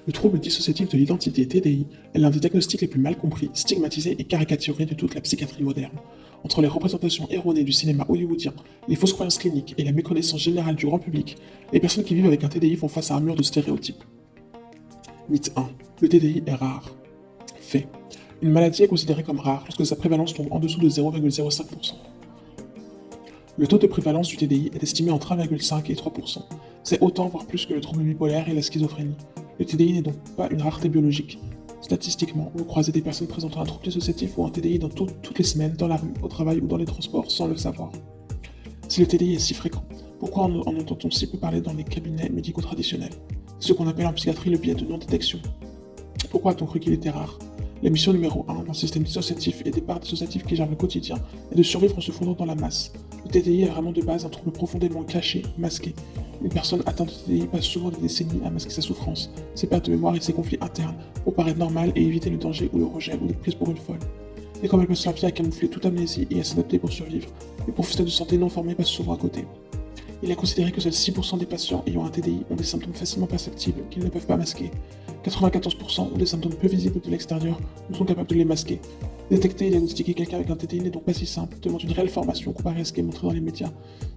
Le trouble dissociatif de l'identité TDI est l'un des diagnostics les plus mal compris, stigmatisés et caricaturés de toute la psychiatrie moderne. Entre les représentations erronées du cinéma hollywoodien, les fausses croyances cliniques et la méconnaissance générale du grand public, les personnes qui vivent avec un TDI font face à un mur de stéréotypes. Mythe 1. Le TDI est rare. Fait. Une maladie est considérée comme rare lorsque sa prévalence tombe en dessous de 0,05%. Le taux de prévalence du TDI est estimé entre 1,5 et 3%. C'est autant, voire plus que le trouble bipolaire et la schizophrénie. Le TDI n'est donc pas une rareté biologique. Statistiquement, vous croisez des personnes présentant un trouble dissociatif ou un TDI dans toutes les semaines, dans la rue, au travail ou dans les transports, sans le savoir. Si le TDI est si fréquent, pourquoi en entend-on si peu parler dans les cabinets médicaux traditionnels? C'est ce qu'on appelle en psychiatrie le biais de non-détection. Pourquoi a-t-on cru qu'il était rare? La mission numéro 1 d'un système dissociatif et des parts dissociatives qui gèrent le quotidien est de survivre en se fondant dans la masse. Le TDI est vraiment de base un trouble profondément caché, masqué. Une personne atteinte de TDI passe souvent des décennies à masquer sa souffrance, ses pertes de mémoire et ses conflits internes, pour paraître normale et éviter le danger ou le rejet ou d'être prise pour une folle. Et comme elle passe sa vie à camoufler toute amnésie et à s'adapter pour survivre, les professionnels de santé non formés passent souvent à côté. Il est considéré que seuls 6% des patients ayant un TDI ont des symptômes facilement perceptibles qu'ils ne peuvent pas masquer. 94% ont des symptômes peu visibles de l'extérieur ou sont capables de les masquer. Détecter et diagnostiquer quelqu'un avec un TDI n'est donc pas si simple, demande une réelle formation comparée à ce qui est montré dans les médias.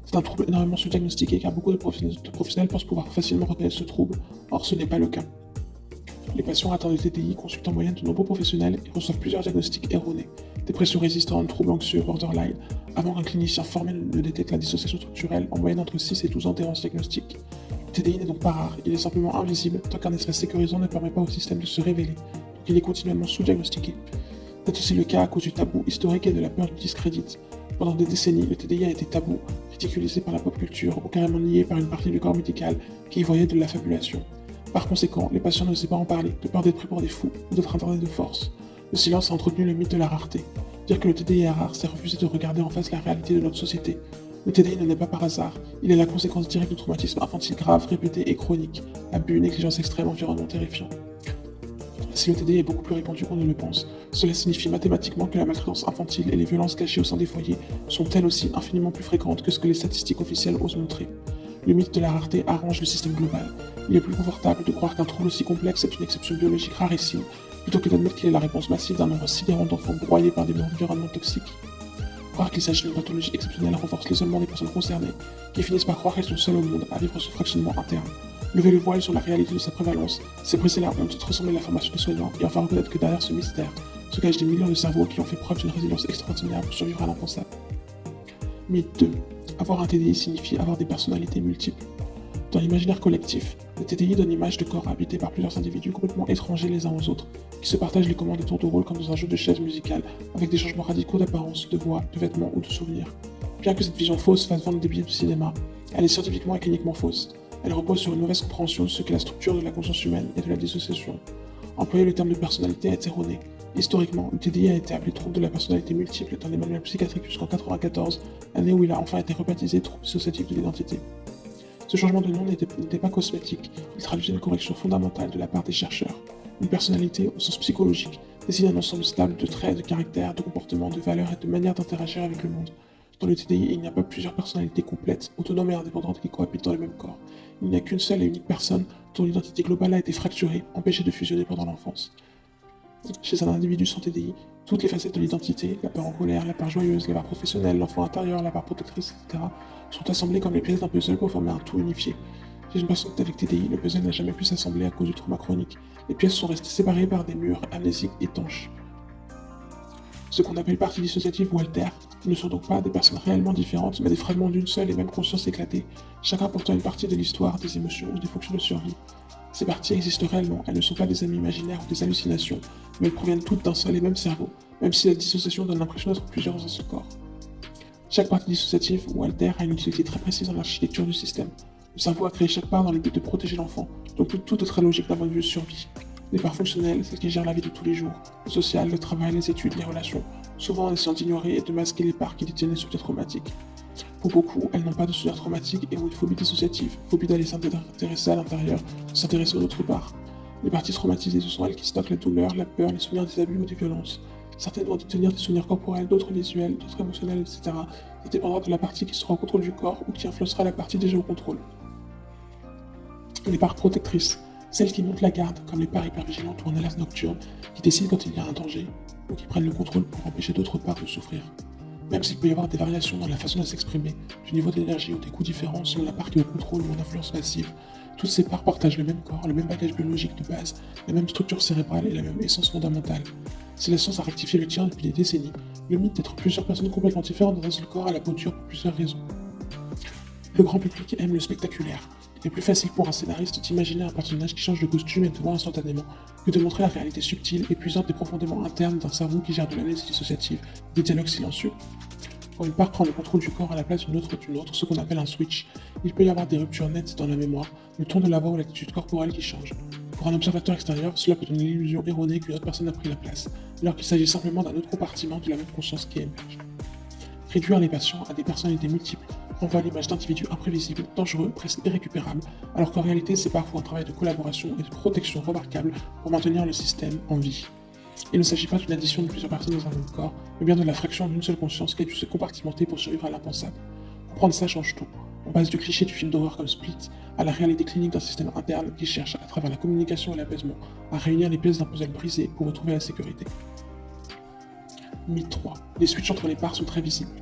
C'est un trouble énormément sous-diagnostiqué car beaucoup de professionnels pensent pouvoir facilement reconnaître ce trouble, or ce n'est pas le cas. Les patients atteints de TDI consultent en moyenne de nombreux professionnels et reçoivent plusieurs diagnostics erronés. Dépression résistante, troubles anxieux, borderline, avant qu'un clinicien formé ne détecte la dissociation structurelle, en moyenne entre 6 et 12 ans d'errance diagnostique. Le TDI n'est donc pas rare, il est simplement invisible tant qu'un espace sécurisant ne permet pas au système de se révéler, donc il est continuellement sous-diagnostiqué. C'est aussi le cas à cause du tabou historique et de la peur du discrédit. Pendant des décennies, le TDI a été tabou, ridiculisé par la pop culture ou carrément nié par une partie du corps médical qui y voyait de l'affabulation. Par conséquent, les patients n'osaient pas en parler, de peur d'être pris pour des fous ou d'être interdits de force. Le silence a entretenu le mythe de la rareté. Dire que le TDI est rare, c'est refuser de regarder en face la réalité de notre société. Le TDI ne naît pas par hasard, il est la conséquence directe de traumatismes infantiles graves, répétés et chroniques, abus, négligence extrême, environnement terrifiant. Si le TDI est beaucoup plus répandu qu'on ne le pense, cela signifie mathématiquement que la maltraitance infantile et les violences cachées au sein des foyers sont elles aussi infiniment plus fréquentes que ce que les statistiques officielles osent montrer. Le mythe de la rareté arrange le système global. Il est plus confortable de croire qu'un trouble aussi complexe est une exception biologique rarissime, plutôt que d'admettre qu'il est la réponse massive d'un nombre sidérant d'enfants broyés par des environnements toxiques. Croire qu'il s'agit d'une pathologie exceptionnelle renforce l'isolement des personnes concernées, qui finissent par croire qu'elles sont seules au monde à vivre ce fractionnement interne. Lever le voile sur la réalité de sa prévalence, c'est briser la honte, transformer la formation des soignants et enfin reconnaître que derrière ce mystère se cachent des millions de cerveaux qui ont fait preuve d'une résilience extraordinaire pour survivre à l'impensable. Mythe 2. Avoir un TDI signifie avoir des personnalités multiples. Dans l'imaginaire collectif, le TDI donne l'image de corps habités par plusieurs individus complètement étrangers les uns aux autres, qui se partagent les commandes et tours de rôle comme dans un jeu de chaises musicales, avec des changements radicaux d'apparence, de voix, de vêtements ou de souvenirs. Bien que cette vision fausse fasse vendre des billets de cinéma, elle est scientifiquement et cliniquement fausse. Elle repose sur une mauvaise compréhension de ce qu'est la structure de la conscience humaine et de la dissociation. Employer le terme de personnalité est erroné. Historiquement, le TDI a été appelé trouble de la personnalité multiple dans les manuels psychiatriques jusqu'en 1994, année où il a enfin été rebaptisé trouble dissociatif de l'identité. Ce changement de nom n'était pas cosmétique, il traduisait une correction fondamentale de la part des chercheurs. Une personnalité, au sens psychologique, désigne un ensemble stable de traits, de caractères, de comportements, de valeurs et de manières d'interagir avec le monde. Dans le TDI, il n'y a pas plusieurs personnalités complètes, autonomes et indépendantes qui cohabitent dans le même corps. Il n'y a qu'une seule et unique personne dont l'identité globale a été fracturée, empêchée de fusionner pendant l'enfance. Chez un individu sans TDI, toutes les facettes de l'identité, la part en colère, la part joyeuse, la part professionnelle, l'enfant intérieur, la part protectrice, etc., sont assemblées comme les pièces d'un puzzle pour former un tout unifié. Chez une personne avec TDI, le puzzle n'a jamais pu s'assembler à cause du trauma chronique. Les pièces sont restées séparées par des murs amnésiques étanches. Ce qu'on appelle parties dissociatives ou altères ne sont donc pas des personnes réellement différentes, mais des fragments d'une seule et même conscience éclatée, chacun portant une partie de l'histoire, des émotions ou des fonctions de survie. Ces parties existent réellement, elles ne sont pas des amis imaginaires ou des hallucinations, mais elles proviennent toutes d'un seul et même cerveau, même si la dissociation donne l'impression d'être plusieurs dans un seul corps. Chaque partie dissociative ou altère a une utilité très précise dans l'architecture du système. Le cerveau a créé chaque part dans le but de protéger l'enfant, donc tout est très logique d'un point de vue de survie. Les parts fonctionnelles, celles qui gèrent la vie de tous les jours, le social, le travail, les études, les relations, souvent en essayant d'ignorer et de masquer les parts qui détiennent les souvenirs traumatiques. Pour beaucoup, elles n'ont pas de souvenirs traumatiques et ont une phobie dissociative, phobie d'aller s'intéresser à l'intérieur, s'intéresser aux autres parts. Les parties traumatisées, ce sont elles qui stockent la douleur, la peur, les souvenirs des abus ou des violences. Certaines vont détenir des souvenirs corporels, d'autres visuels, d'autres émotionnels, etc. Ça dépendra de la partie qui sera au contrôle du corps ou qui influencera la partie déjà au contrôle. Les parts protectrices. Celles qui montent la garde, comme les parts hypervigilantes ou en alerte nocturne, qui décident quand il y a un danger, ou qui prennent le contrôle pour empêcher d'autres parts de souffrir. Même s'il peut y avoir des variations dans la façon de s'exprimer, du niveau d'énergie ou des coups différents selon la part qui est au contrôle ou en influence massive, toutes ces parts partagent le même corps, le même bagage biologique de base, la même structure cérébrale et la même essence fondamentale. Si la science a rectifié le tien depuis des décennies, le mythe d'être plusieurs personnes complètement différentes dans un seul corps a la peau dure pour plusieurs raisons. Le grand public aime le spectaculaire. Il est plus facile pour un scénariste d'imaginer un personnage qui change de costume et de voix instantanément que de montrer la réalité subtile, épuisante et profondément interne d'un cerveau qui gère de l'amnésie dissociative, des dialogues silencieux. Quand une part prend le contrôle du corps à la place d'une autre, ce qu'on appelle un switch, il peut y avoir des ruptures nettes dans la mémoire, le ton de la voix ou l'attitude corporelle qui change. Pour un observateur extérieur, cela peut donner l'illusion erronée qu'une autre personne a pris la place, alors qu'il s'agit simplement d'un autre compartiment de la même conscience qui émerge. Réduire les patients à des personnalités multiples renvoie à l'image d'individus imprévisibles, dangereux, presque irrécupérables, alors qu'en réalité c'est parfois un travail de collaboration et de protection remarquable pour maintenir le système en vie. Il ne s'agit pas d'une addition de plusieurs personnes dans un même corps, mais bien de la fraction d'une seule conscience qui a dû se compartimenter pour survivre à l'impensable. Comprendre ça change tout. On passe du cliché du film d'horreur comme Split à la réalité clinique d'un système interne qui cherche, à travers la communication et l'apaisement, à réunir les pièces d'un puzzle brisé pour retrouver la sécurité. Mythe 3. Les switches entre les parts sont très visibles.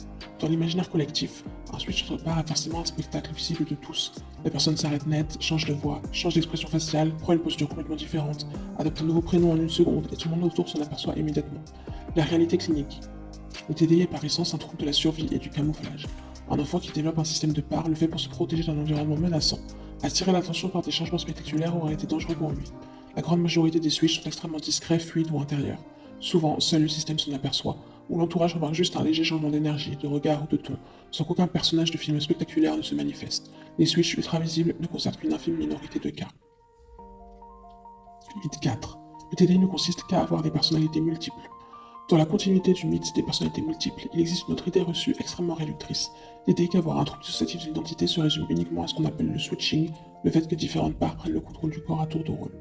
Dans l'imaginaire collectif, un switch entre parts est forcément un spectacle visible de tous. La personne s'arrête net, change de voix, change d'expression faciale, prend une posture complètement différente, adopte un nouveau prénom en une seconde et tout le monde autour s'en aperçoit immédiatement. La réalité clinique. Le TDI est par essence un trouble de la survie et du camouflage. Un enfant qui développe un système de parts le fait pour se protéger d'un environnement menaçant. Attirer l'attention par des changements spectaculaires aurait été dangereux pour lui. La grande majorité des switches sont extrêmement discrets, fluides ou intérieurs. Souvent, seul le système s'en aperçoit, ou l'entourage remarque juste un léger changement d'énergie, de regard ou de ton, sans qu'aucun personnage de film spectaculaire ne se manifeste. Les switches ultra-visibles ne concernent qu'une infime minorité de cas. Mythe 4. Le TDI ne consiste qu'à avoir des personnalités multiples. Dans la continuité du mythe des personnalités multiples, il existe une autre idée reçue extrêmement réductrice. L'idée qu'avoir un trouble dissociatif de l'identité se résume uniquement à ce qu'on appelle le switching, le fait que différentes parts prennent le contrôle du corps à tour de rôle.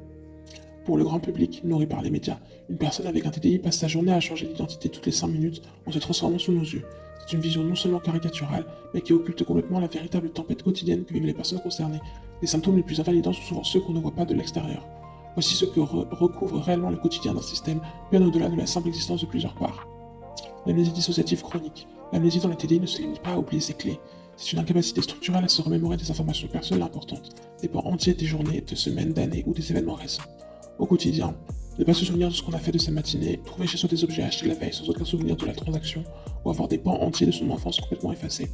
Pour le grand public, nourri par les médias, une personne avec un TDI passe sa journée à changer d'identité toutes les 5 minutes en se transformant sous nos yeux. C'est une vision non seulement caricaturale, mais qui occulte complètement la véritable tempête quotidienne que vivent les personnes concernées. Les symptômes les plus invalidants sont souvent ceux qu'on ne voit pas de l'extérieur. Voici ce que recouvre réellement le quotidien d'un système, bien au-delà de la simple existence de plusieurs parts. L'amnésie dissociative chronique. L'amnésie dans le TDI ne se limite pas à oublier ses clés. C'est une incapacité structurelle à se remémorer des informations personnelles importantes, des pans entiers des journées, de semaines, d'années ou des événements récents. Au quotidien, ne pas se souvenir de ce qu'on a fait de sa matinée, trouver chez soi des objets achetés la veille sans aucun souvenir de la transaction, ou avoir des pans entiers de son enfance complètement effacés.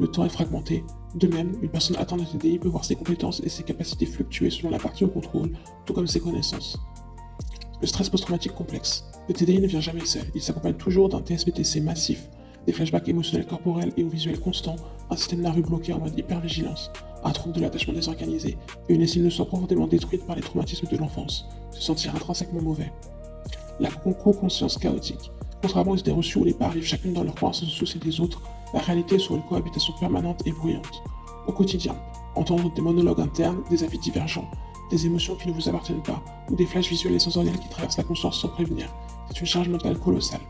Le temps est fragmenté. De même, une personne atteinte de TDI peut voir ses compétences et ses capacités fluctuer selon la partie au contrôle, tout comme ses connaissances. Le stress post-traumatique complexe. Le TDI ne vient jamais seul, il s'accompagne toujours d'un TSPTC massif, des flashbacks émotionnels corporels et ou visuels constants, un système nerveux bloqué en mode hypervigilance, un trouble de l'attachement désorganisé et une estime de soi profondément détruite par les traumatismes de l'enfance, se sentir intrinsèquement mauvais. La co-conscience chaotique. Contrairement aux idées reçues où les parts vivent chacune dans leur coin sans se soucier des autres, la réalité est sur une cohabitation permanente et bruyante. Au quotidien, entendre des monologues internes, des avis divergents, des émotions qui ne vous appartiennent pas, ou des flashs visuels et sensoriels qui traversent la conscience sans prévenir, c'est une charge mentale colossale.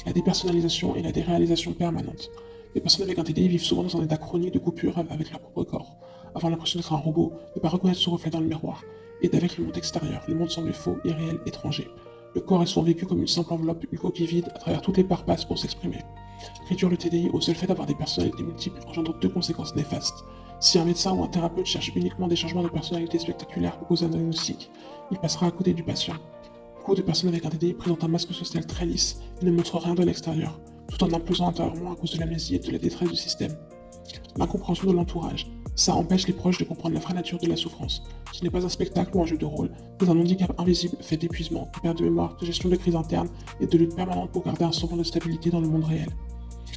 La dépersonnalisation et la déréalisation permanente. Les personnes avec un TDI vivent souvent dans un état chronique de coupure avec leur propre corps, avoir l'impression d'être un robot, ne pas reconnaître son reflet dans le miroir, et d'avec le monde extérieur, le monde semble faux, irréel, étranger. Le corps est souvent vécu comme une simple enveloppe, une coquille vide, à travers toutes les parts passent pour s'exprimer. Réduire le TDI au seul fait d'avoir des personnalités multiples engendre deux conséquences néfastes. Si un médecin ou un thérapeute cherche uniquement des changements de personnalité spectaculaires pour poser un diagnostic, il passera à côté du patient. Beaucoup de personnes avec un TDI présentent un masque social très lisse et ne montrent rien de l'extérieur, tout en implosant intérieurement à cause de l'amnésie et de la détresse du système. L'incompréhension de l'entourage. Ça empêche les proches de comprendre la vraie nature de la souffrance. Ce n'est pas un spectacle ou un jeu de rôle, mais un handicap invisible fait d'épuisement, de perte de mémoire, de gestion de crise interne et de lutte permanente pour garder un semblant de stabilité dans le monde réel.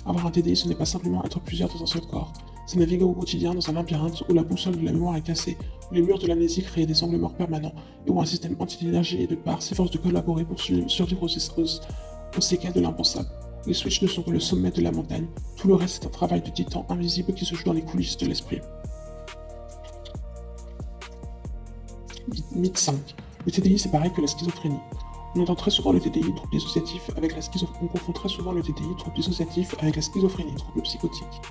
Avoir un TDI, ce n'est pas simplement être plusieurs dans un seul corps, c'est naviguer au quotidien dans un labyrinthe où la boussole de la mémoire est cassée, où les murs de l'amnésie créent des angles morts permanents, et où un système anti-énergie et de parts s'efforce de collaborer pour survivre aux séquelles de l'impensable. Les switches ne sont que le sommet de la montagne, tout le reste est un travail de titan invisible qui se joue dans les coulisses de l'esprit. Mythe 5. Le TDI c'est pareil que la schizophrénie. On entend très souvent le TDI, trouble dissociatif, avec la schizophrénie. On confond très souvent le TDI, trouble dissociatif, avec la schizophrénie, trouble psychotique.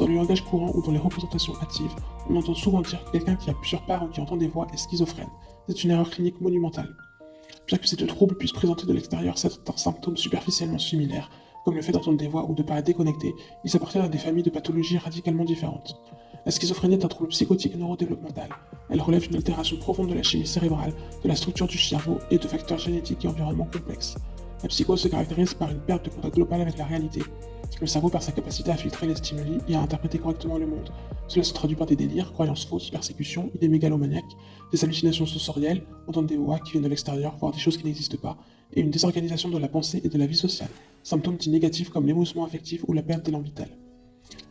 Dans le langage courant ou dans les représentations hâtives, on entend souvent dire que quelqu'un qui a plusieurs parts ou qui entend des voix est schizophrène. C'est une erreur clinique monumentale. Bien que ces deux troubles puissent présenter de l'extérieur certains symptômes superficiellement similaires, comme le fait d'entendre des voix ou de paraître déconnecté, ils appartiennent à des familles de pathologies radicalement différentes. La schizophrénie est un trouble psychotique neurodéveloppemental. Elle relève d'une altération profonde de la chimie cérébrale, de la structure du cerveau et de facteurs génétiques et environnements complexes. La psychose se caractérise par une perte de contact global avec la réalité. Le cerveau perd sa capacité à filtrer les stimuli et à interpréter correctement le monde. Cela se traduit par des délires, croyances fausses, persécutions, idées mégalomaniaques, des hallucinations sensorielles, entendre des voix qui viennent de l'extérieur, voir des choses qui n'existent pas, et une désorganisation de la pensée et de la vie sociale, symptômes dits négatifs comme l'émoussement affectif ou la perte d'élan vital.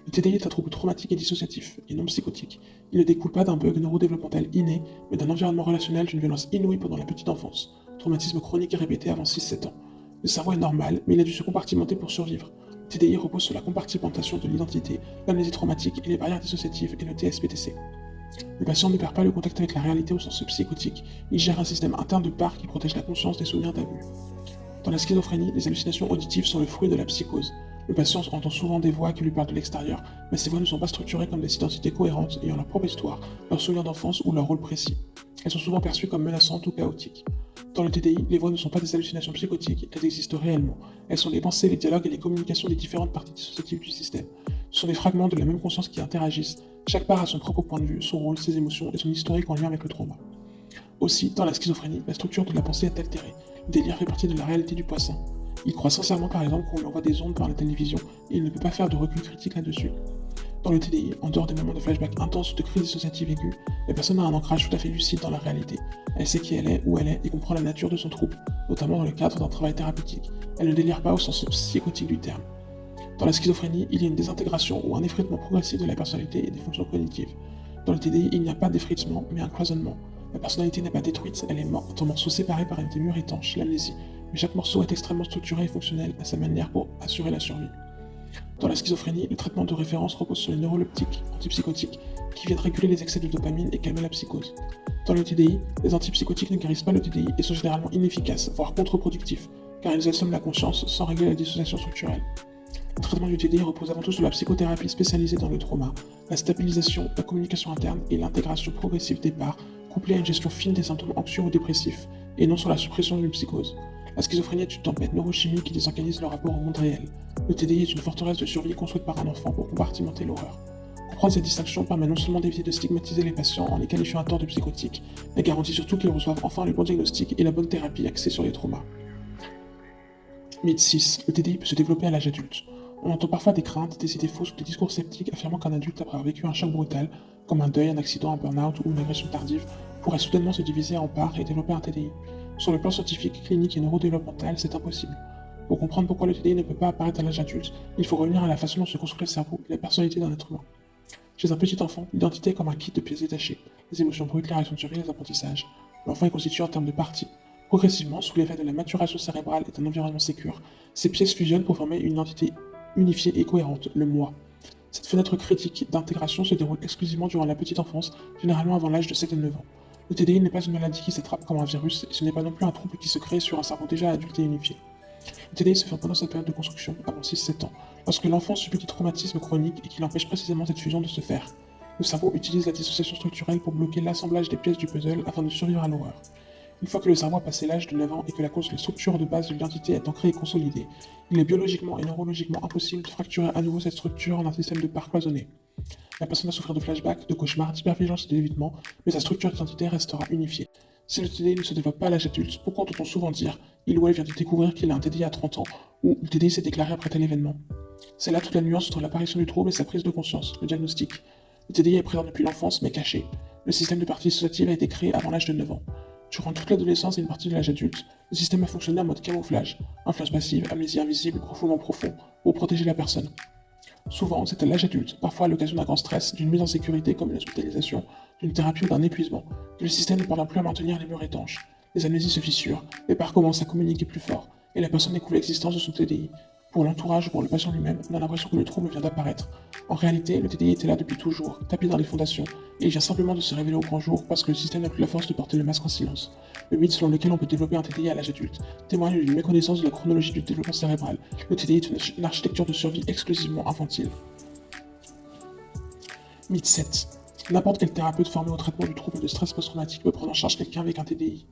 Le TDI est un trouble traumatique et dissociatif, et non psychotique. Il ne découle pas d'un bug neurodéveloppemental inné, mais d'un environnement relationnel d'une violence inouïe pendant la petite enfance, traumatisme chronique et répété avant 6-7 ans. Le cerveau est normal, mais il a dû se compartimenter pour survivre. Le TDI repose sur la compartimentation de l'identité, l'amnésie traumatique et les barrières dissociatives et le TSPTC. Le patient ne perd pas le contact avec la réalité au sens psychotique, il gère un système interne de part qui protège la conscience des souvenirs d'abus. Dans la schizophrénie, les hallucinations auditives sont le fruit de la psychose. Le patient entend souvent des voix qui lui parlent de l'extérieur, mais ces voix ne sont pas structurées comme des identités cohérentes ayant leur propre histoire, leur souvenir d'enfance ou leur rôle précis. Elles sont souvent perçues comme menaçantes ou chaotiques. Dans le TDI, les voix ne sont pas des hallucinations psychotiques, elles existent réellement. Elles sont les pensées, les dialogues et les communications des différentes parties dissociatives du système. Ce sont des fragments de la même conscience qui interagissent. Chaque part a son propre point de vue, son rôle, ses émotions et son historique en lien avec le trauma. Aussi, dans la schizophrénie, la structure de la pensée est altérée. Le délire fait partie de la réalité du poisson. Il croit sincèrement par exemple qu'on lui envoie des ondes par la télévision et il ne peut pas faire de recul critique là-dessus. Dans le TDI, en dehors des moments de flashback intenses ou de crise dissociative aiguë, la personne a un ancrage tout à fait lucide dans la réalité. Elle sait qui elle est, où elle est et comprend la nature de son trouble, notamment dans le cadre d'un travail thérapeutique. Elle ne délire pas au sens psychotique du terme. Dans la schizophrénie, il y a une désintégration ou un effritement progressif de la personnalité et des fonctions cognitives. Dans le TDI, il n'y a pas d'effritement, mais un cloisonnement. La personnalité n'est pas détruite, elle est morte en morceaux séparés par des murs étanches, l'amnésie. Mais chaque morceau est extrêmement structuré et fonctionnel à sa manière pour assurer la survie. Dans la schizophrénie, le traitement de référence repose sur les neuroleptiques, antipsychotiques, qui viennent réguler les excès de dopamine et calmer la psychose. Dans le TDI, les antipsychotiques ne guérissent pas le TDI et sont généralement inefficaces, voire contre-productifs, car ils assomment la conscience sans régler la dissociation structurelle. Le traitement du TDI repose avant tout sur la psychothérapie spécialisée dans le trauma, la stabilisation, la communication interne et l'intégration progressive des parts, couplée à une gestion fine des symptômes anxieux ou dépressifs, et non sur la suppression d'une psychose. La schizophrénie est une tempête neurochimique qui désorganise le rapport au monde réel. Le TDI est une forteresse de survie construite par un enfant pour compartimenter l'horreur. Comprendre cette distinction permet non seulement d'éviter de stigmatiser les patients en les qualifiant à tort de psychotiques, mais garantit surtout qu'ils reçoivent enfin le bon diagnostic et la bonne thérapie axée sur les traumas. Mythe 6. Le TDI peut se développer à l'âge adulte. On entend parfois des craintes, des idées fausses ou des discours sceptiques affirmant qu'un adulte, après avoir vécu un choc brutal, comme un deuil, un accident, un burn-out ou une agression tardive, pourrait soudainement se diviser en parts et développer un TDI. Sur le plan scientifique, clinique et neurodéveloppemental, c'est impossible. Pour comprendre pourquoi le TDI ne peut pas apparaître à l'âge adulte, il faut revenir à la façon dont se construit le cerveau et la personnalité d'un être humain. Chez un petit enfant, l'identité est comme un kit de pièces détachées, les émotions brutes, les réactions de survie, les apprentissages. L'enfant est constitué en termes de parties. Progressivement, sous l'effet de la maturation cérébrale et d'un environnement sécure, ces pièces fusionnent pour former une identité unifiée et cohérente, le moi. Cette fenêtre critique d'intégration se déroule exclusivement durant la petite enfance, généralement avant l'âge de 7 et 9 ans. Le TDI n'est pas une maladie qui s'attrape comme un virus, et ce n'est pas non plus un trouble qui se crée sur un cerveau déjà adulte et unifié. Le TDI se forme pendant sa période de construction, avant 6-7 ans, lorsque l'enfant subit des traumatismes chroniques et qu'il empêche précisément cette fusion de se faire. Le cerveau utilise la dissociation structurelle pour bloquer l'assemblage des pièces du puzzle afin de survivre à l'horreur. Une fois que le cerveau a passé l'âge de 9 ans et que la structure de base de l'identité est ancrée et consolidée, il est biologiquement et neurologiquement impossible de fracturer à nouveau cette structure en un système de parts cloisonné. La personne va souffrir de flashbacks, de cauchemars, d'hypervigilance et d'évitement, mais sa structure identitaire restera unifiée. Si le TDI ne se développe pas à l'âge adulte, pourquoi entend-on souvent dire « il ou elle vient de découvrir qu'il a un TDI à 30 ans » ou « le TDI s'est déclaré après tel événement ». C'est là toute la nuance entre l'apparition du trouble et sa prise de conscience, le diagnostic. Le TDI est présent depuis l'enfance mais caché. Le système de parties dissociatives a été créé avant l'âge de 9 ans. Durant toute l'adolescence et une partie de l'âge adulte, le système a fonctionné en mode camouflage, influence passive, amnésie invisible, refoulement profond, pour protéger la personne. Souvent, c'est à l'âge adulte, parfois à l'occasion d'un grand stress, d'une mise en sécurité comme une hospitalisation, d'une thérapie ou d'un épuisement, que le système ne parvient plus à maintenir les murs étanches. Les amnésies se fissurent, les parts commencent à communiquer plus fort, et la personne découvre l'existence de son TDI. Pour l'entourage ou pour le patient lui-même, on a l'impression que le trouble vient d'apparaître. En réalité, le TDI était là depuis toujours, tapis dans les fondations, et il vient simplement de se révéler au grand jour parce que le système n'a plus la force de porter le masque en silence. Le mythe selon lequel on peut développer un TDI à l'âge adulte témoigne d'une méconnaissance de la chronologie du développement cérébral. Le TDI est une architecture de survie exclusivement infantile. Mythe 7. N'importe quel thérapeute formé au traitement du trouble de stress post-traumatique peut prendre en charge quelqu'un avec un TDI.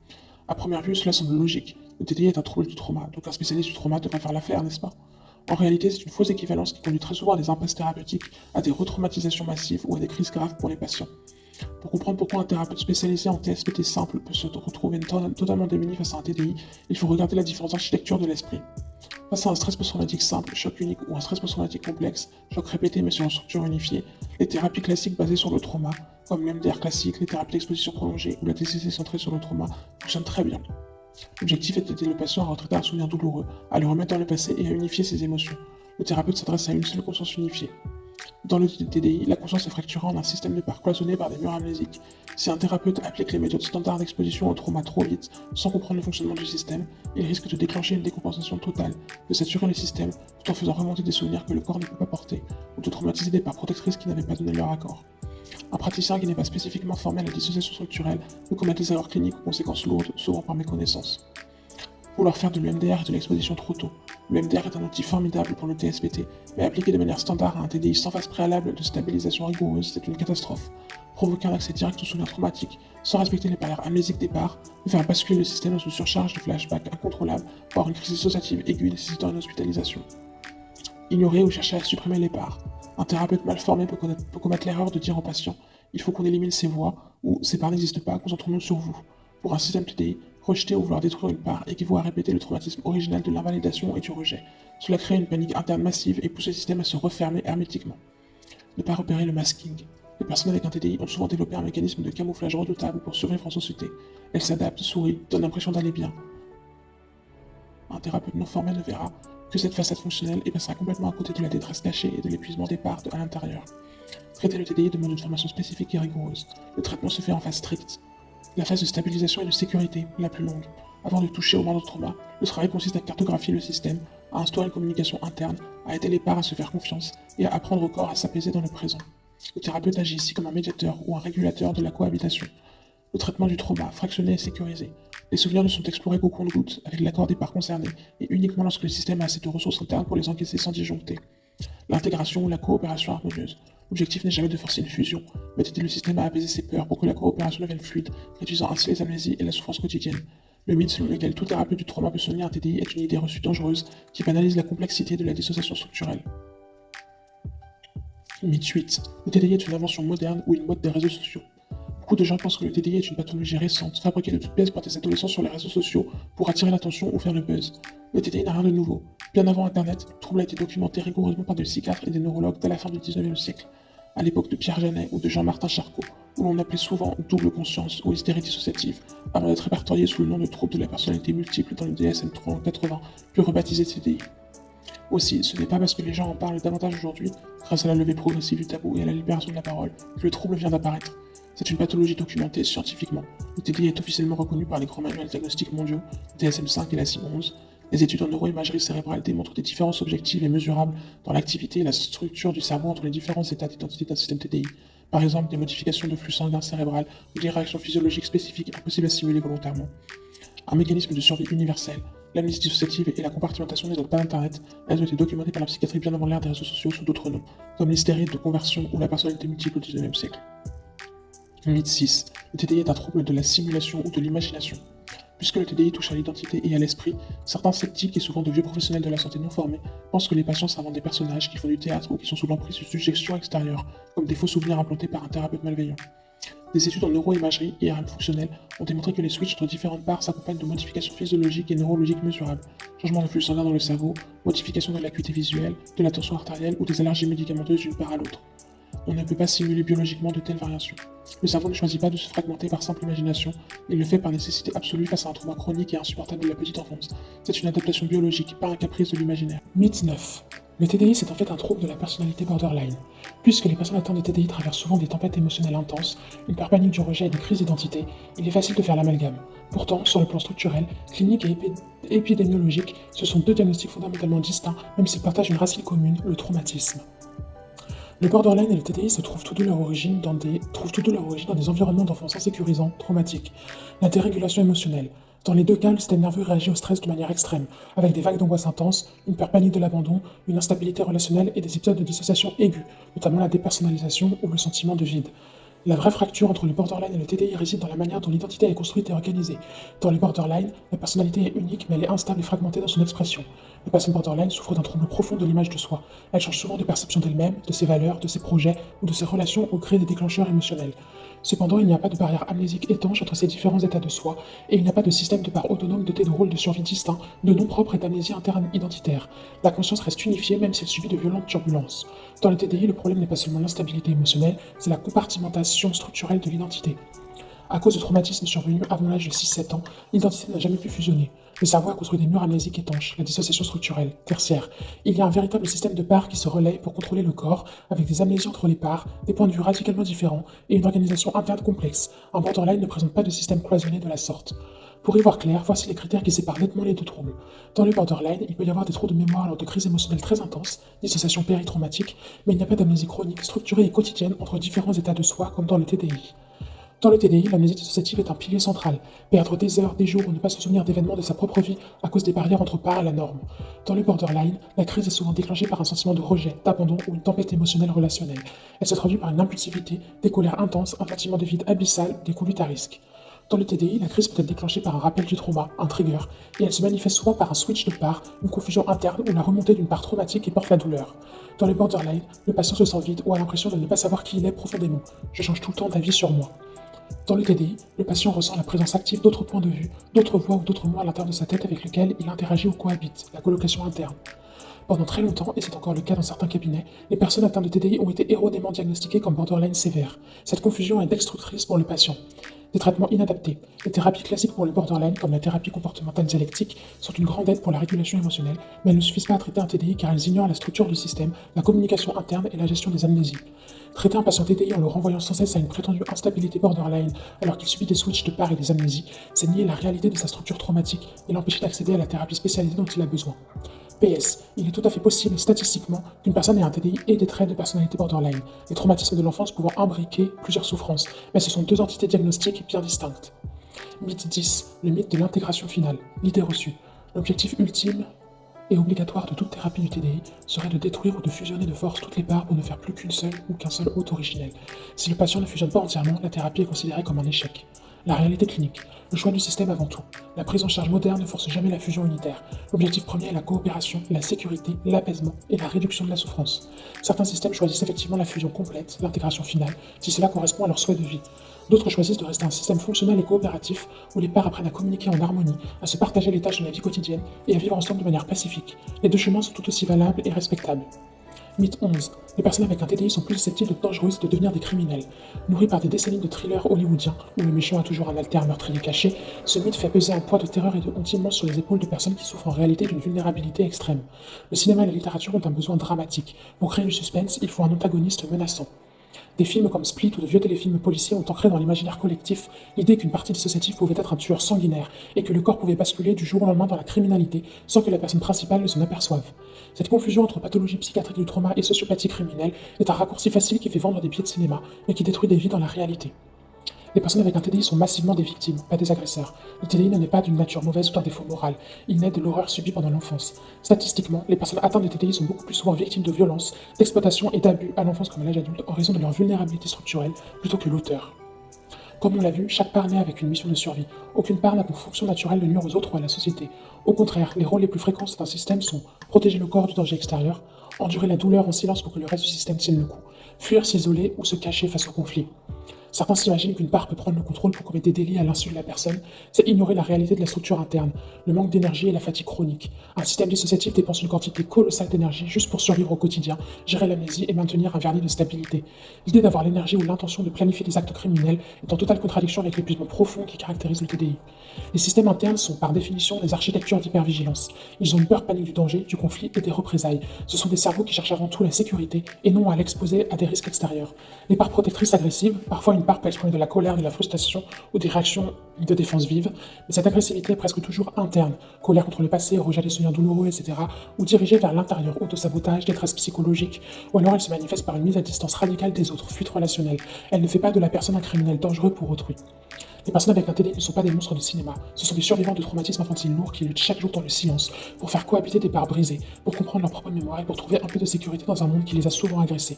À première vue, cela semble logique. Le TDI est un trouble du trauma, donc un spécialiste du trauma devrait faire l'affaire, n'est-ce pas? En réalité, c'est une fausse équivalence qui conduit très souvent à des impasses thérapeutiques, à des retraumatisations massives ou à des crises graves pour les patients. Pour comprendre pourquoi un thérapeute spécialisé en TSPT simple peut se retrouver totalement démuni face à un TDI, il faut regarder la différente architecture de l'esprit. Face à un stress post-traumatique simple, choc unique ou un stress post-traumatique complexe, choc répété mais sur une structure unifiée, les thérapies classiques basées sur le trauma, comme l'MDR classique, les thérapies d'exposition prolongée ou la TCC centrée sur le trauma, fonctionnent très bien. L'objectif est d'aider le patient à retraiter un souvenir douloureux, à le remettre dans le passé et à unifier ses émotions. Le thérapeute s'adresse à une seule conscience unifiée. Dans le TDI, la conscience est fracturée en un système de parts cloisonné par des murs amnésiques. Si un thérapeute applique les méthodes standards d'exposition au trauma trop vite, sans comprendre le fonctionnement du système, il risque de déclencher une décompensation totale, de saturer le système, tout en faisant remonter des souvenirs que le corps ne peut pas porter, ou de traumatiser des parts protectrices qui n'avaient pas donné leur accord. Un praticien qui n'est pas spécifiquement formé à la dissociation structurelle peut commettre des erreurs cliniques aux conséquences lourdes, souvent par méconnaissance. Vouloir faire de l'EMDR et de l'exposition trop tôt. L'EMDR est un outil formidable pour le TSPT, mais appliqué de manière standard à un TDI sans phase préalable de stabilisation rigoureuse, c'est une catastrophe. Provoquer un accès direct au souvenir traumatique, sans respecter les barrières amnésiques des parts, peut faire basculer le système dans une surcharge de flashbacks incontrôlable, voire une crise dissociative aiguë nécessitant une hospitalisation. Ignorer ou chercher à supprimer les parts. Un thérapeute mal formé peut commettre l'erreur de dire au patient « il faut qu'on élimine ces voix » ou « ces parts n'existent pas, concentrons-nous sur vous ». Pour un système TDI, rejeter ou vouloir détruire une part équivaut à répéter le traumatisme original de l'invalidation et du rejet. Cela crée une panique interne massive et pousse le système à se refermer hermétiquement. Ne pas repérer le masking. Les personnes avec un TDI ont souvent développé un mécanisme de camouflage redoutable pour survivre en société. Elles s'adaptent, sourient, donnent l'impression d'aller bien. Un thérapeute non formé ne verra que cette façade fonctionnelle et passera complètement à côté de la détresse cachée et de l'épuisement des parts à l'intérieur. Traiter le TDI demande une formation spécifique et rigoureuse. Le traitement se fait en phase stricte. La phase de stabilisation et de sécurité, la plus longue. Avant de toucher au moindre trauma, le travail consiste à cartographier le système, à instaurer une communication interne, à aider les parts à se faire confiance et à apprendre au corps à s'apaiser dans le présent. Le thérapeute agit ici comme un médiateur ou un régulateur de la cohabitation. Le traitement du trauma, fractionné et sécurisé. Les souvenirs ne sont explorés qu'au compte-gouttes, avec l'accord des parts concernées, et uniquement lorsque le système a assez de ressources internes pour les encaisser sans disjoncter. L'intégration ou la coopération harmonieuse. L'objectif n'est jamais de forcer une fusion, mais d'aider le système à apaiser ses peurs pour que la coopération devienne fluide, réduisant ainsi les amnésies et la souffrance quotidienne. Le mythe selon lequel tout thérapeute du trauma peut se lier à un TDI est une idée reçue dangereuse qui banalise la complexité de la dissociation structurelle. Mythe 8. Le TDI est une invention moderne ou une mode des réseaux sociaux. Beaucoup de gens pensent que le TDI est une pathologie récente, fabriquée de toutes pièces par des adolescents sur les réseaux sociaux pour attirer l'attention ou faire le buzz. Le TDI n'a rien de nouveau. Bien avant Internet, le trouble a été documenté rigoureusement par des psychiatres et des neurologues dès la fin du XIXe siècle, à l'époque de Pierre Janet ou de Jean-Martin Charcot, où l'on appelait souvent double conscience ou hystérie dissociative, avant d'être répertorié sous le nom de trouble de la personnalité multiple dans le DSM-3 puis rebaptisé TDI. Aussi, ce n'est pas parce que les gens en parlent davantage aujourd'hui, grâce à la levée progressive du tabou et à la libération de la parole, que le trouble vient d'apparaître. C'est une pathologie documentée scientifiquement. Le TDI est officiellement reconnu par les grands manuels diagnostiques mondiaux, DSM-5 et la CIM-11. Les études en neuroimagerie cérébrale démontrent des différences objectives et mesurables dans l'activité et la structure du cerveau entre les différents états d'identité d'un système TDI. Par exemple, des modifications de flux sanguin cérébral ou des réactions physiologiques spécifiques impossibles à simuler volontairement. Un mécanisme de survie universel. L'amnésie dissociative et la compartimentation ne datent pas d'Internet, elles ont été documentées par la psychiatrie bien avant l'ère des réseaux sociaux sous d'autres noms, comme l'hystérie de conversion ou la personnalité multiple au XIXe siècle. Mythe 6. Le TDI est un trouble de la simulation ou de l'imagination. Puisque le TDI touche à l'identité et à l'esprit, certains sceptiques et souvent de vieux professionnels de la santé non formés pensent que les patients s'inventent des personnages qui font du théâtre ou qui sont sous l'emprise de suggestions extérieures, comme des faux souvenirs implantés par un thérapeute malveillant. Des études en neuroimagerie, IRM fonctionnelle, ont démontré que les switches entre différentes parts s'accompagnent de modifications physiologiques et neurologiques mesurables, changement de flux sanguin dans le cerveau, modification de l'acuité visuelle, de la tension artérielle ou des allergies médicamenteuses d'une part à l'autre. On ne peut pas simuler biologiquement de telles variations. Le cerveau ne choisit pas de se fragmenter par simple imagination, il le fait par nécessité absolue face à un trauma chronique et insupportable de la petite enfance. C'est une adaptation biologique, pas un caprice de l'imaginaire. Mythe 9. Le TDI, c'est en fait un trouble de la personnalité borderline. Puisque les personnes atteintes de TDI traversent souvent des tempêtes émotionnelles intenses, une peur panique du rejet et des crises d'identité, il est facile de faire l'amalgame. Pourtant, sur le plan structurel, clinique et épidémiologique, ce sont deux diagnostics fondamentalement distincts, même s'ils partagent une racine commune, le traumatisme. Le borderline et le TDI se trouvent tous deux leur origine dans des environnements d'enfance insécurisants, traumatiques. La dérégulation émotionnelle. Dans les deux cas, le système nerveux réagit au stress de manière extrême, avec des vagues d'angoisse intense, une peur panique de l'abandon, une instabilité relationnelle et des épisodes de dissociation aiguë, notamment la dépersonnalisation ou le sentiment de vide. La vraie fracture entre le borderline et le TDI réside dans la manière dont l'identité est construite et organisée. Dans le borderline, la personnalité est unique, mais elle est instable et fragmentée dans son expression. Les personnes borderline souffrent d'un trouble profond de l'image de soi. Elles changent souvent de perception d'elles-mêmes, de ses valeurs, de ses projets ou de ses relations au gré des déclencheurs émotionnels. Cependant, il n'y a pas de barrière amnésique étanche entre ces différents états de soi, et il n'y a pas de système de part autonome doté de rôles de survie distincts, de noms propres et d'amnésie interne identitaire. La conscience reste unifiée même si elle subit de violentes turbulences. Dans le TDI, le problème n'est pas seulement l'instabilité émotionnelle, c'est la compartimentation structurelle de l'identité. À cause de traumatismes survenus avant l'âge de 6-7 ans, l'identité n'a jamais pu fusionner. Le cerveau a construit des murs amnésiques étanches, la dissociation structurelle, tertiaire. Il y a un véritable système de parts qui se relaient pour contrôler le corps, avec des amnésies entre les parts, des points de vue radicalement différents et une organisation interne complexe. Un borderline ne présente pas de système cloisonné de la sorte. Pour y voir clair, voici les critères qui séparent nettement les deux troubles. Dans le borderline, il peut y avoir des troubles de mémoire lors de crises émotionnelles très intenses, dissociation péritraumatique, mais il n'y a pas d'amnésie chronique, structurée et quotidienne entre différents états de soi comme dans le TDI. Dans le TDI, l'amnésie dissociative est un pilier central. Perdre des heures, des jours ou ne pas se souvenir d'événements de sa propre vie à cause des barrières entre parts et la norme. Dans le borderline, la crise est souvent déclenchée par un sentiment de rejet, d'abandon ou une tempête émotionnelle relationnelle. Elle se traduit par une impulsivité, des colères intenses, un sentiment de vide abyssal, des conduites à risque. Dans le TDI, la crise peut être déclenchée par un rappel du trauma, un trigger, et elle se manifeste souvent par un switch de part, une confusion interne ou la remontée d'une part traumatique qui porte la douleur. Dans le borderline, le patient se sent vide ou a l'impression de ne pas savoir qui il est profondément. Je change tout le temps d'avis sur moi. Dans le TDI, le patient ressent la présence active d'autres points de vue, d'autres voix ou d'autres mots à l'intérieur de sa tête avec lesquels il interagit ou cohabite, la colocation interne. Pendant très longtemps, et c'est encore le cas dans certains cabinets, les personnes atteintes de TDI ont été erronément diagnostiquées comme borderline sévère. Cette confusion est destructrice pour le patient. Des traitements inadaptés. Les thérapies classiques pour le borderline, comme la thérapie comportementale dialectique, sont une grande aide pour la régulation émotionnelle, mais elles ne suffisent pas à traiter un TDI car elles ignorent la structure du système, la communication interne et la gestion des amnésies. Traiter un patient TDI en le renvoyant sans cesse à une prétendue instabilité borderline alors qu'il subit des switches de part et des amnésies, c'est nier la réalité de sa structure traumatique et l'empêcher d'accéder à la thérapie spécialisée dont il a besoin. PS, il est tout à fait possible statistiquement qu'une personne ait un TDI et des traits de personnalité borderline, les traumatismes de l'enfance pouvant imbriquer plusieurs souffrances, mais ce sont deux entités diagnostiques bien distinctes. Mythe 10, le mythe de l'intégration finale, l'idée reçue. L'objectif ultime et obligatoire de toute thérapie du TDI serait de détruire ou de fusionner de force toutes les parts pour ne faire plus qu'une seule ou qu'un seul hôte originel. Si le patient ne fusionne pas entièrement, la thérapie est considérée comme un échec. La réalité clinique, le choix du système avant tout. La prise en charge moderne ne force jamais la fusion unitaire. L'objectif premier est la coopération, la sécurité, l'apaisement et la réduction de la souffrance. Certains systèmes choisissent effectivement la fusion complète, l'intégration finale, si cela correspond à leur souhait de vie. D'autres choisissent de rester un système fonctionnel et coopératif où les parts apprennent à communiquer en harmonie, à se partager les tâches de la vie quotidienne et à vivre ensemble de manière pacifique. Les deux chemins sont tout aussi valables et respectables. Mythe 11. Les personnes avec un TDI sont plus susceptibles de dangereuses de devenir des criminels. Nourri par des décennies de thrillers hollywoodiens, où le méchant a toujours un alter meurtrier caché, ce mythe fait peser un poids de terreur et de honte immense sur les épaules de personnes qui souffrent en réalité d'une vulnérabilité extrême. Le cinéma et la littérature ont un besoin dramatique. Pour créer du suspense, il faut un antagoniste menaçant. Des films comme Split ou de vieux téléfilms policiers ont ancré dans l'imaginaire collectif l'idée qu'une partie dissociative pouvait être un tueur sanguinaire et que le corps pouvait basculer du jour au lendemain dans la criminalité sans que la personne principale ne s'en aperçoive. Cette confusion entre pathologie psychiatrique du trauma et sociopathie criminelle est un raccourci facile qui fait vendre des billets de cinéma, mais qui détruit des vies dans la réalité. Les personnes avec un TDI sont massivement des victimes, pas des agresseurs. Le TDI n'est pas d'une nature mauvaise ou d'un défaut moral. Il naît de l'horreur subie pendant l'enfance. Statistiquement, les personnes atteintes de TDI sont beaucoup plus souvent victimes de violences, d'exploitation et d'abus à l'enfance comme à l'âge adulte en raison de leur vulnérabilité structurelle plutôt que l'auteur. Comme on l'a vu, chaque part naît avec une mission de survie. Aucune part n'a pour fonction naturelle de nuire aux autres ou à la société. Au contraire, les rôles les plus fréquents d'un système sont protéger le corps du danger extérieur, endurer la douleur en silence pour que le reste du système tienne le coup, fuir, s'isoler ou se cacher face au conflit. Certains s'imaginent qu'une part peut prendre le contrôle pour commettre des délits à l'insu de la personne, c'est ignorer la réalité de la structure interne, le manque d'énergie et la fatigue chronique. Un système dissociatif dépense une quantité colossale d'énergie juste pour survivre au quotidien, gérer l'amnésie et maintenir un vernis de stabilité. L'idée d'avoir l'énergie ou l'intention de planifier des actes criminels est en totale contradiction avec l'épuisement profond qui caractérise le TDI. Les systèmes internes sont par définition des architectures d'hypervigilance. Ils ont une peur panique du danger, du conflit et des représailles. Ce sont des cerveaux qui cherchent avant tout la sécurité et non à l'exposer à des risques extérieurs. Les parts protectrices agressives, parfois une part peut exprimer de la colère, de la frustration ou des réactions de défense vive, mais cette agressivité est presque toujours interne, colère contre le passé, rejet des souvenirs douloureux, etc., ou dirigée vers l'intérieur, autosabotage, détresse psychologique, ou alors elle se manifeste par une mise à distance radicale des autres, fuite relationnelle. Elle ne fait pas de la personne un criminel dangereux pour autrui. Les personnes avec un TD ne sont pas des monstres de cinéma, ce sont des survivants de traumatismes infantiles lourds qui luttent chaque jour dans le silence, pour faire cohabiter des parts brisées, pour comprendre leur propre mémoire et pour trouver un peu de sécurité dans un monde qui les a souvent agressés.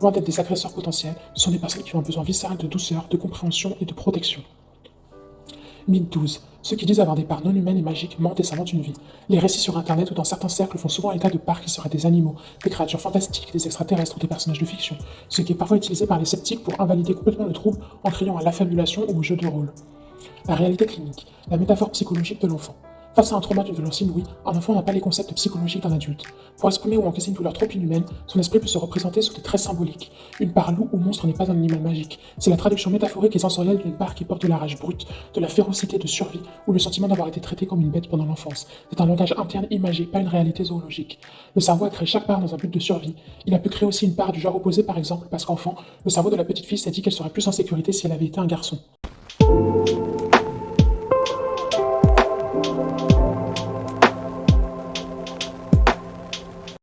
Loin d'être des agresseurs potentiels, ce sont des personnes qui ont un besoin viscéral de douceur, de compréhension et de protection. Mythe 12. Ceux qui disent avoir des parts non humaines et magiques mentent et s'inventent une vie. Les récits sur internet ou dans certains cercles font souvent état de parts qui seraient des animaux, des créatures fantastiques, des extraterrestres ou des personnages de fiction, ce qui est parfois utilisé par les sceptiques pour invalider complètement le trouble en criant à l'affabulation ou au jeu de rôle. La réalité clinique, la métaphore psychologique de l'enfant. Face à un trauma d'une violence inouïe, un enfant n'a pas les concepts psychologiques d'un adulte. Pour exprimer ou encaisser une douleur trop inhumaine, son esprit peut se représenter sous des traits symboliques. Une part loup ou monstre n'est pas un animal magique. C'est la traduction métaphorique et sensorielle d'une part qui porte de la rage brute, de la férocité de survie ou le sentiment d'avoir été traité comme une bête pendant l'enfance. C'est un langage interne imagé, pas une réalité zoologique. Le cerveau a créé chaque part dans un but de survie. Il a pu créer aussi une part du genre opposé par exemple parce qu'enfant, le cerveau de la petite fille s'est dit qu'elle serait plus en sécurité si elle avait été un garçon.